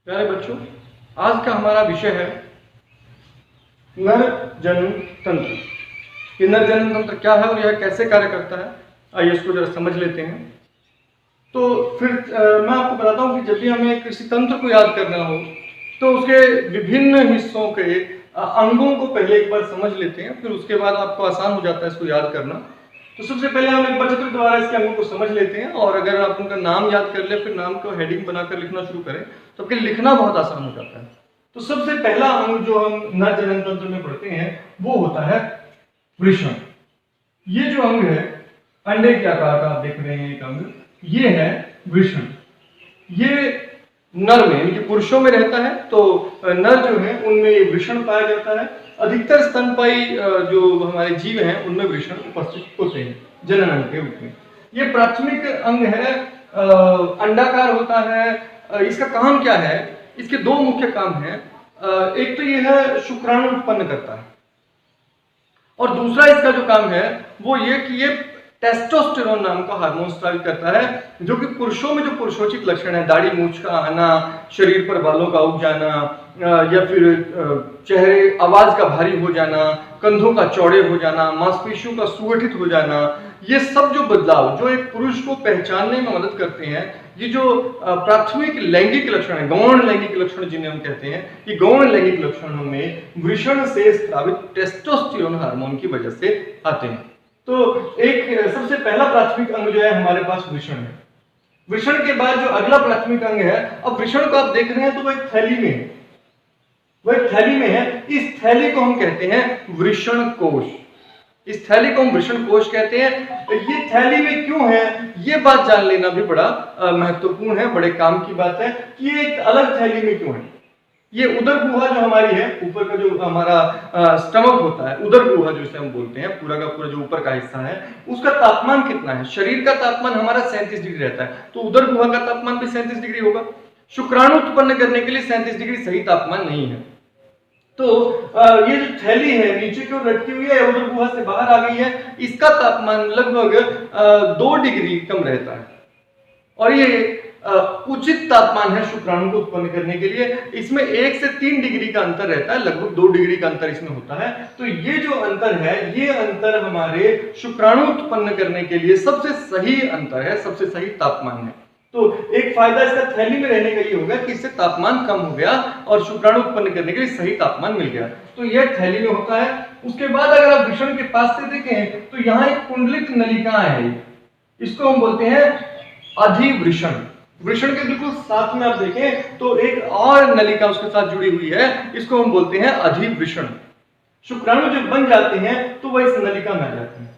प्यारे बच्चों, आज का हमारा विषय है नर जनन तंत्र। ये नर जनन तंत्र क्या है और यह कैसे कार्य करता है, आइए इसको जरा समझ लेते हैं। तो फिर मैं आपको बताता हूँ कि जब भी हमें किसी तंत्र को याद करना हो तो उसके विभिन्न हिस्सों के अंगों को पहले एक बार समझ लेते हैं, फिर उसके बाद आपको आसान हो जाता है इसको याद करना। तो सबसे पहले हम एक बार चित्र द्वारा इसके अंगों को समझ लेते हैं, और अगर आप उनका नाम याद कर ले फिर नाम को हेडिंग बनाकर लिखना शुरू करें तो आपके लिखना बहुत आसान हो जाता है। तो सबसे पहला अंग जो हम नर जनन तंत्र में पढ़ते हैं वो होता है वृषण। ये जो अंग है अंडे के आकार का आप देख रहे हैं, एक अंग ये है वृषण। ये नर में यानी कि पुरुषों में रहता है, तो नर जो है उनमें ये वृषण पाया जाता है। अधिकतर स्तनपायी जो हमारे जीव हैं उनमें वृषण उपस्थित होते हैं जनन अंग के रूप में। ये प्राथमिक अंग है, अंडाकार होता है। इसका काम क्या है? इसके दो मुख्य काम हैं। एक तो ये है शुक्राणु उत्पन्न करता है, और दूसरा इसका जो काम है वो ये कि ये टेस्टोस्टेरोन नाम का हार्मोन स्रावित करता है, जो कि पुरुषों में जो पुरुषोचित लक्षण है, दाढ़ी मूछ का आना, शरीर पर बालों का उग जाना, या फिर चेहरे आवाज का भारी हो जाना, कंधों का चौड़े हो जाना, मांसपेशियों का सुगठित हो जाना, ये सब जो बदलाव जो एक पुरुष को पहचानने में मदद करते हैं, ये जो प्राथमिक लैंगिक लक्षण है, गौण लैंगिक लक्षण जिन्हें हम कहते हैं, ये गौण लैंगिक लक्षणों में वृषण से स्रावित टेस्टोस्टेरोन हार्मोन की वजह से आते हैं। तो एक सबसे पहला प्राथमिक अंग जो है हमारे पास वृषण है। वृषण के बाद जो अगला प्राथमिक अंग है, अब वृषण को आप देख रहे हैं तो वो एक थैली में है, वो एक थैली में है। इस थैली को हम कहते हैं वृषण कोश। इस थैली को हम वृषण कोश कहते हैं। ये थैली में क्यों है, ये बात जान लेना भी बड़ा महत्वपूर्ण है, बड़े काम की बात है कि ये एक अलग थैली में क्यों है। ये उदर गुहा जो हमारी है, ऊपर का जो हमारा स्टमक होता है, उदर गुहा जिसे हम बोलते हैं, पूरा का पूरा जो ऊपर का हिस्सा है, उसका तापमान कितना है? शरीर का तापमान हमारा 37 डिग्री रहता है, तो उदर गुहा का तापमान भी 37 डिग्री होगा। शुक्राणु उत्पन्न करने के लिए 37 डिग्री सही तापमान नहीं है। तो ये जो थैली है नीचे की ओर लटकी हुई है, उदर गुहा से बाहर आ गई है, इसका तापमान लगभग 2 डिग्री कम रहता है, और ये उचित तापमान है शुक्राणु को उत्पन्न करने के लिए। इसमें 1 से 3 डिग्री का अंतर रहता है, लगभग 2 डिग्री का अंतर इसमें होता है। तो ये जो अंतर है, ये अंतर हमारे शुक्राणु उत्पन्न करने के लिए सबसे सही अंतर है, सबसे सही तापमान है। तो एक फायदा इसका थैली में रहने का ये होगा कि इससे तापमान कम हो गया और शुक्राणु उत्पन्न करने के लिए सही तापमान मिल गया। तो यह थैली में होता है। उसके बाद अगर आप वृषण के पास से देखें तो यहाँ एक कुंडलिक नलिका है, इसको हम बोलते हैं अधिवृषण। वृषण के बिल्कुल साथ में आप देखें तो एक और नलिका उसके साथ जुड़ी हुई है, इसको हम बोलते हैं अधिवृषण। शुक्राणु जब बन जाते हैं तो वह इस नलिका में आ जाते हैं।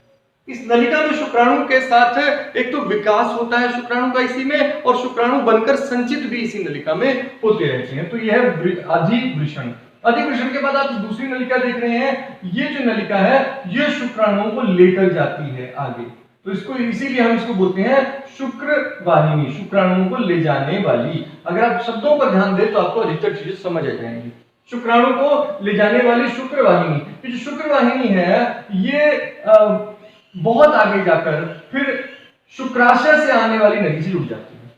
इस नलिका में शुक्राणु के साथ एक तो विकास होता है शुक्राणु का इसी में, और शुक्राणु बनकर संचित भी इसी नलिका में होते रहते हैं। तो यह है अधिवृषण। अधिवृषण के बाद आप दूसरी नलिका देख रहे हैं, ये जो नलिका है ये शुक्राणुओं को लेकर जाती है आगे, तो इसको इसीलिए हम इसको बोलते हैं शुक्र वाहिनी, शुक्राणुओं को ले जाने वाली। अगर आप शब्दों पर ध्यान दें तो आपको अधिकतर चीजें समझ आ जाएंगी। शुक्राणु को ले जाने वाली शुक्र वाहिनी, ये जो शुक्र वाहिनी है ये बहुत आगे जाकर फिर शुक्राशय से आने वाली नली से जुड़ जाती है।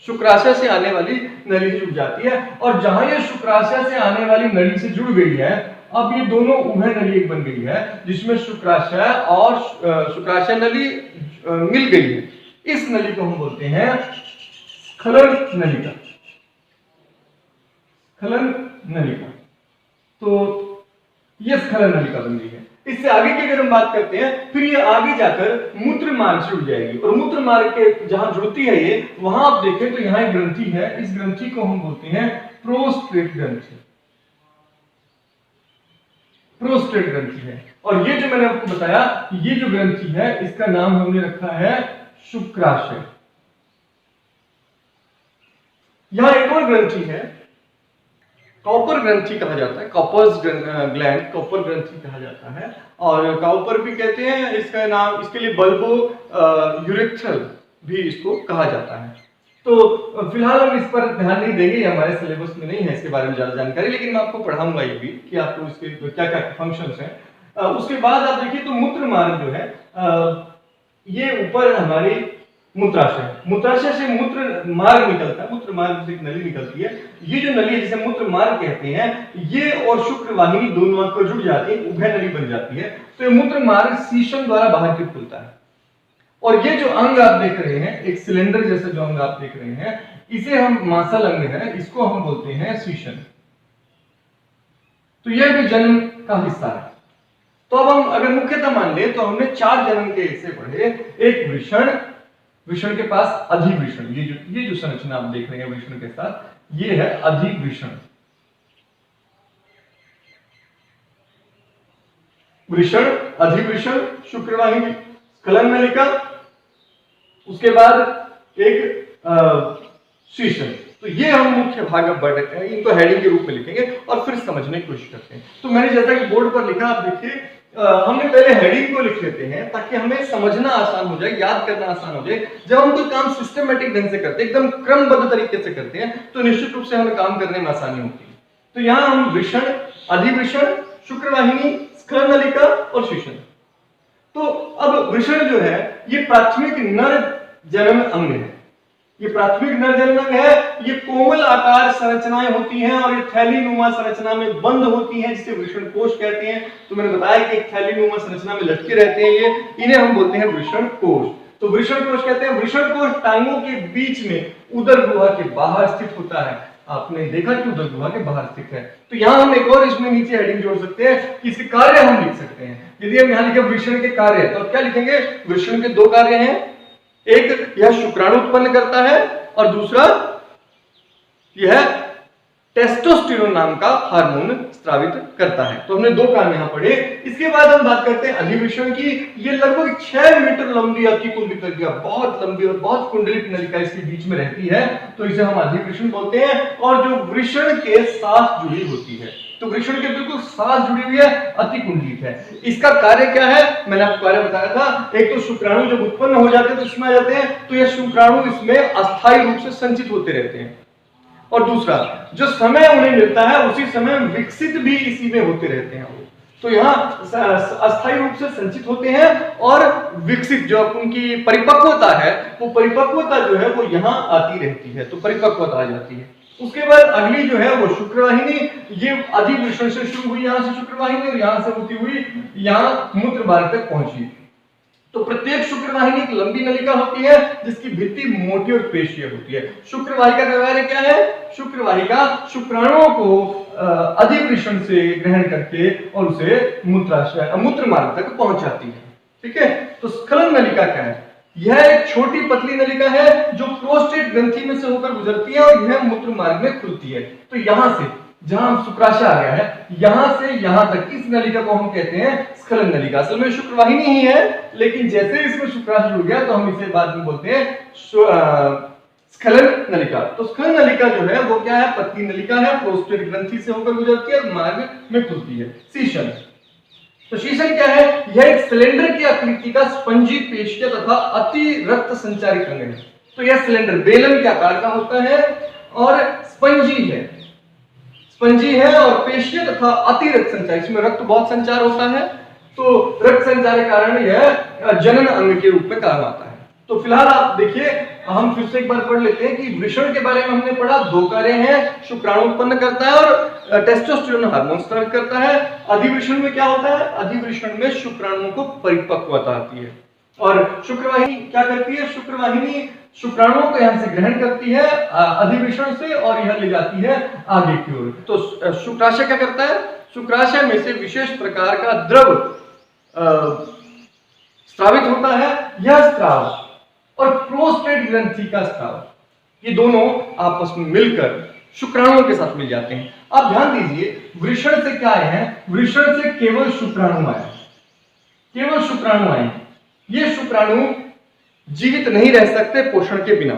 शुक्राशय से आने वाली नली से जुड़ जाती है, और जहां ये शुक्राशय से आने वाली नली से जुड़ गई है, अब ये दोनों उभय नली एक बन गई है, जिसमें शुक्राशय और शुक्राशय नली मिल गई है। इस नली को हम बोलते हैं स्खलन नलिका। स्खलन नलिका, तो ये स्खलन नलिका बन गई है। इससे आगे की अगर हम बात करते हैं, फिर ये आगे जाकर मूत्र मार्ग से जुड़ जाएगी, और मूत्र मार्ग के जहां जुड़ती है ये, वहां आप देखें तो यहाँ एक ग्रंथि है, इस ग्रंथि को हम बोलते हैं प्रोस्टेट ग्रंथि। प्रोस्टेट ग्रंथि है, और ये जो मैंने आपको बताया, ये जो ग्रंथि है इसका नाम हमने रखा है शुक्राशय। यहां एक और ग्रंथि है, कॉपर ग्रंथि कहा जाता है, कॉपर्स ग्लैंड, कॉपर ग्रंथि कहा जाता है, और कॉपर भी कहते हैं इसका नाम, इसके लिए बल्बो यूरेथ्रल भी इसको कहा जाता है। तो फिलहाल हम इस पर ध्यान नहीं देंगे, हमारे सिलेबस में नहीं है इसके बारे में ज्यादा जानकारी, लेकिन मैं आपको पढ़ाऊंगा ये भी कि आपको इसके क्या क्या फंक्शंस हैं। उसके बाद आप देखिए तो मूत्र मार्ग जो है ये ऊपर हमारी मूत्राशय, मूत्राशय से मूत्र मार्ग निकलता है, मूत्र मार्ग से एक नली निकलती है। ये जो नली है जिसे मूत्र मार्ग कहते हैं, ये और शुक्र वाहिनी दोनों आकर जुड़ जाती है, उभय नली बन जाती है। तो ये मूत्र मार्ग शीशन द्वारा बाहर की खुलता है। और ये जो अंग आप देख रहे हैं, एक सिलेंडर जैसा जो अंग आप देख रहे हैं, इसे हम मासल अंग है, इसको हम बोलते हैं शीशन। तो यह भी जन्म का हिस्सा है। तो अब हम अगर मुख्यतः मान ले तो हमने 4 जन्म के हिस्से पढ़े। एक वृषण, वृषण के पास अधिवृषण, ये जो संरचना आप देख रहे हैं वृषण के साथ, ये है अधिवृषण। वृषण, अधिवृषण, शुक्रवाहिनी, स्खलन नलिका, उसके बाद एक शीशन। तो ये हम मुख्य भाग अब बढ़ रहे हैं, इनको हेडिंग के रूप में लिखेंगे और फिर समझने की कोशिश करते हैं। तो मैंने जैसा कि बोर्ड पर लिखा, आप देखिए, हमने पहले हेडिंग को लिख लेते हैं ताकि हमें समझना आसान हो जाए, याद करना आसान हो जाए। जब हम कोई काम सिस्टमेटिक ढंग से करते हैं, एकदम क्रमबद्ध तरीके से करते हैं, तो निश्चित रूप से हमें काम करने में आसानी होती है। तो यहाँ हम वृषण, अधिवृषण, शुक्रवाहिनी, स्खलन नलिका और शीशन। तो अब वृषण जो है ये प्राथमिक नर जन्म अंग है। ये प्राथमिक नर जन्म अंग है। ये कोमल आकार संरचनाएं होती हैं और ये थैलीनुमा संरचना में बंद होती हैं, जिसे वृषण कोश कहते हैं। तो मैंने बताया कि एक थैलीनुमा संरचना में लटके रहते हैं ये, इन्हें हम बोलते हैं वृषण कोश। तो वृषण कोश कहते हैं। वृषण कोश टांगों के बीच में उदर गुहा के बाहर स्थित होता है। आपने देखा कि उदर गुहा के बाहर स्थित है। तो यहाँ हम एक और इसमें नीचे हेडिंग जोड़ सकते हैं कि इसके कार्य हम लिख सकते हैं। यदि हम यहाँ लिखे वृषण के कार्य, तो क्या लिखेंगे? वृषण के 2 कार्य हैं। एक, यह शुक्राणु उत्पन्न करता है और दूसरा, यह टेस्टोस्टेरोन नाम का हार्मोन स्रावित करता है। तो हमने 2 काम यहां पढ़े। इसके बाद हम बात करते हैं अधिवृषण की। ये लगभग 6 मीटर लंबी अतिकुंडित नलिका, बहुत लंबी और बहुत कुंडलित नलिका इसके बीच में रहती है, तो इसे हम अधिवृषण बोलते हैं। और जो वृषण के साथ जुड़ी होती है, तो वृषण के बिल्कुल साथ जुड़ी हुई है, अतिकुंडलित है। इसका कार्य क्या है? मैंने आपको कार्य बताया था। एक तो शुक्राणु जब उत्पन्न हो जाते हैं तो इसमें आ जाते हैं, तो यह शुक्राणु इसमें अस्थायी रूप से संचित होते रहते हैं। और दूसरा, जो समय उन्हें मिलता है उसी समय विकसित भी इसी में होते रहते हैं। तो यहाँ अस्थायी रूप से संचित होते हैं और विकसित, जो उनकी परिपक्वता है, वो परिपक्वता जो है वो यहाँ आती रहती है, तो परिपक्वता आ जाती है। उसके बाद अगली जो है वो शुक्रवाहिनी। ये अधिवृषण से शुरू हुई यहाँ से शुक्रवाहिनी, और यहाँ से होती हुई यहाँ मूत्र मार्ग तक पहुंची। तो प्रत्येक शुक्रवाहिनी एक लंबी नलिका होती है जिसकी भित्ति मोटी और पेशीय होती है। शुक्रवाहिका का कार्य क्या है? शुक्रवाहिका शुक्राणुओं को अधिवृषण से ग्रहण करके और उसे मूत्र मार्ग तक पहुंचाती है। ठीक है। तो स्खलन नलिका क्या है? यह एक छोटी पतली नलिका है जो प्रोस्टेट ग्रंथि में से होकर गुजरती है और यह मूत्र मार्ग में खुलती है। तो यहां से, जहां शुक्राशय आ गया है, यहां से यहां तक इस नलिका को हम कहते हैं स्खलन नलिका। असल में शुक्रवाहिनी ही है, लेकिन जैसे इसमें शुक्राशय जुड़ गया तो हम इसे बाद में बोलते हैं स्खलन नलिका। तो स्खलन नलिका जो है वो क्या है? पतली नलिका है, प्रोस्टेट ग्रंथि से होकर गुजरती है और मार्ग में खुलती है। शीशन। तो शीशन क्या है? यह एक सिलेंडर की आकृति का स्पंजी पेशीय तथा अति रक्त संचारी अंग है। तो यह सिलेंडर बेलन के आकार का होता है और स्पंजी है, स्पंजी है और पेशीय तथा अति रक्त संचार, इसमें रक्त बहुत संचार होता है, तो रक्त संचार के कारण यह जनन अंग के रूप में काम आता है। तो फिलहाल आप देखिए, हम फिर से एक बार पढ़ लेते हैं कि वृषण के बारे में हमने पढ़ा। 2 कार्य हैं, शुक्राणु उत्पन्न करता है और टेस्टोस्टेरोन हार्मोन स्रावित करता है। अधिवृषण में क्या होता है? अधिवृषण में शुक्राणुओं को परिपक्वता आती है। और शुक्रवाहिनी क्या करती है? शुक्रवाहिनी शुक्राणुओं को यहां से ग्रहण करती है अधिवृषण से और यह ले जाती है आगे की ओर। तो शुक्राशय क्या करता है? शुक्राशय में से विशेष प्रकार का द्रव स्रावित होता है। यह स्राव और प्रोस्टेट ग्रंथि का स्राव, ये दोनों आपस में मिलकर शुक्राणुओं के साथ मिल जाते हैं। आप ध्यान दीजिए, वृषण से क्या आए हैं? वृषण से केवल शुक्राणु आए, केवल शुक्राणु आए। ये शुक्राणु जीवित नहीं रह सकते पोषण के बिना।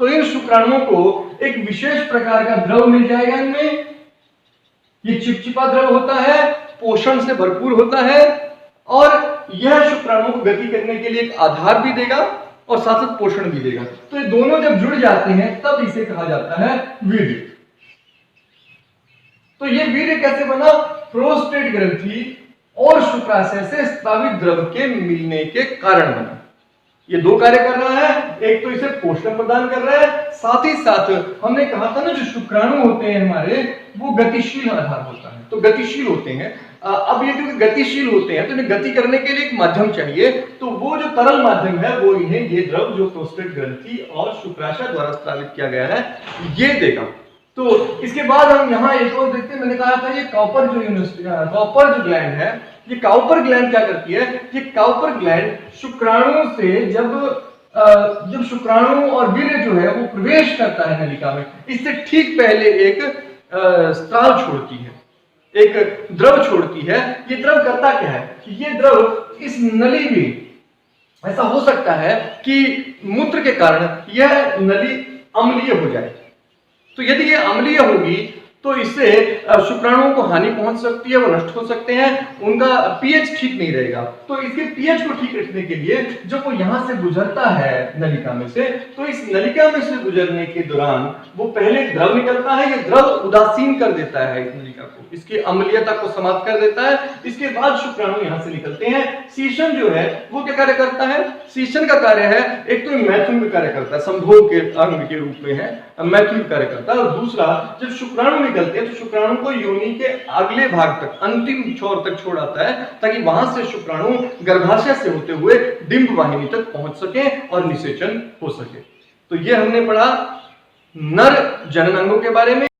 तो इन शुक्राणुओं को एक विशेष प्रकार का द्रव मिल जाएगा इनमें। ये चिपचिपा द्रव होता है, पोषण से भरपूर होता है और यह शुक्राणुओं को गति करने के लिए एक आधार भी देगा और साथ साथ पोषण भी देगा। तो ये दोनों जब जुड़ जाते हैं तब इसे कहा जाता है वीर्य। तो ये वीर्य कैसे बना? प्रोस्टेट ग्रंथि और शुक्राशय से स्रावित द्रव के मिलने के कारण बना। ये 2 कार्य कर रहा है। एक तो इसे पोषण प्रदान कर रहा है, साथ ही साथ हमने कहा था ना जो शुक्राणु होते हैं हमारे वो गतिशील आधार होता है, तो गतिशील होते हैं। अब ये क्योंकि गतिशील होते हैं तो इन्हें गति करने के लिए एक माध्यम चाहिए, तो वो जो तरल माध्यम है वो इन्हें ये द्रव जो प्रोस्टेट ग्रंथि और शुक्राशय द्वारा स्रावित किया गया है ये देगा। तो इसके बाद हम यहाँ एक और देखते हैं, मैंने कहा था ये कॉपर जो ग्लैंड है, ये काउपर ग्लैंड क्या करती है, ये काउपर ग्लैंड शुक्राणु से जब शुक्राणु और वीर्य जो है वो प्रवेश करता है नलिका में, इससे ठीक पहले एक स्त्राव छोड़ती है, एक द्रव छोड़ती है। ये द्रव करता क्या है, ये द्रव इस नली में ऐसा हो सकता है कि मूत्र के कारण यह नली अम्लीय हो जाए, तो यदि ये अम्लीय होगी तो इससे शुक्राणुओं को हानि पहुंच सकती है, वो नष्ट हो सकते हैं, उनका पीएच ठीक नहीं रहेगा। तो इसके पीएच को ठीक रखने के लिए जब वो यहां से गुजरता है नलिका में से, तो इस नलिका में से गुजरने के दौरान वो पहले द्रव निकलता है, ये द्रव उदासीन कर देता है इस नलिका को, इसकी अम्लीयता को समाप्त कर देता है। इसके बाद शुक्राणु यहां से निकलते हैं। सीशन जो है वो क्या कार्य करता है, सीशन का कार्य है एक तो मैथुन का कार्य करता है, संभोग के अंग के रूप में है, मैथुन कार्य करता है, और दूसरा जब शुक्राणु निकलते हैं तो शुक्राणु को योनि के अगले भाग तक, अंतिम छोर तक छोड़ आता है, ताकि वहां से शुक्राणु गर्भाशय से होते हुए डिंब वाहिनी तक पहुंच सके और निषेचन हो सके। तो ये हमने पढ़ा नर जनन अंगों के बारे में।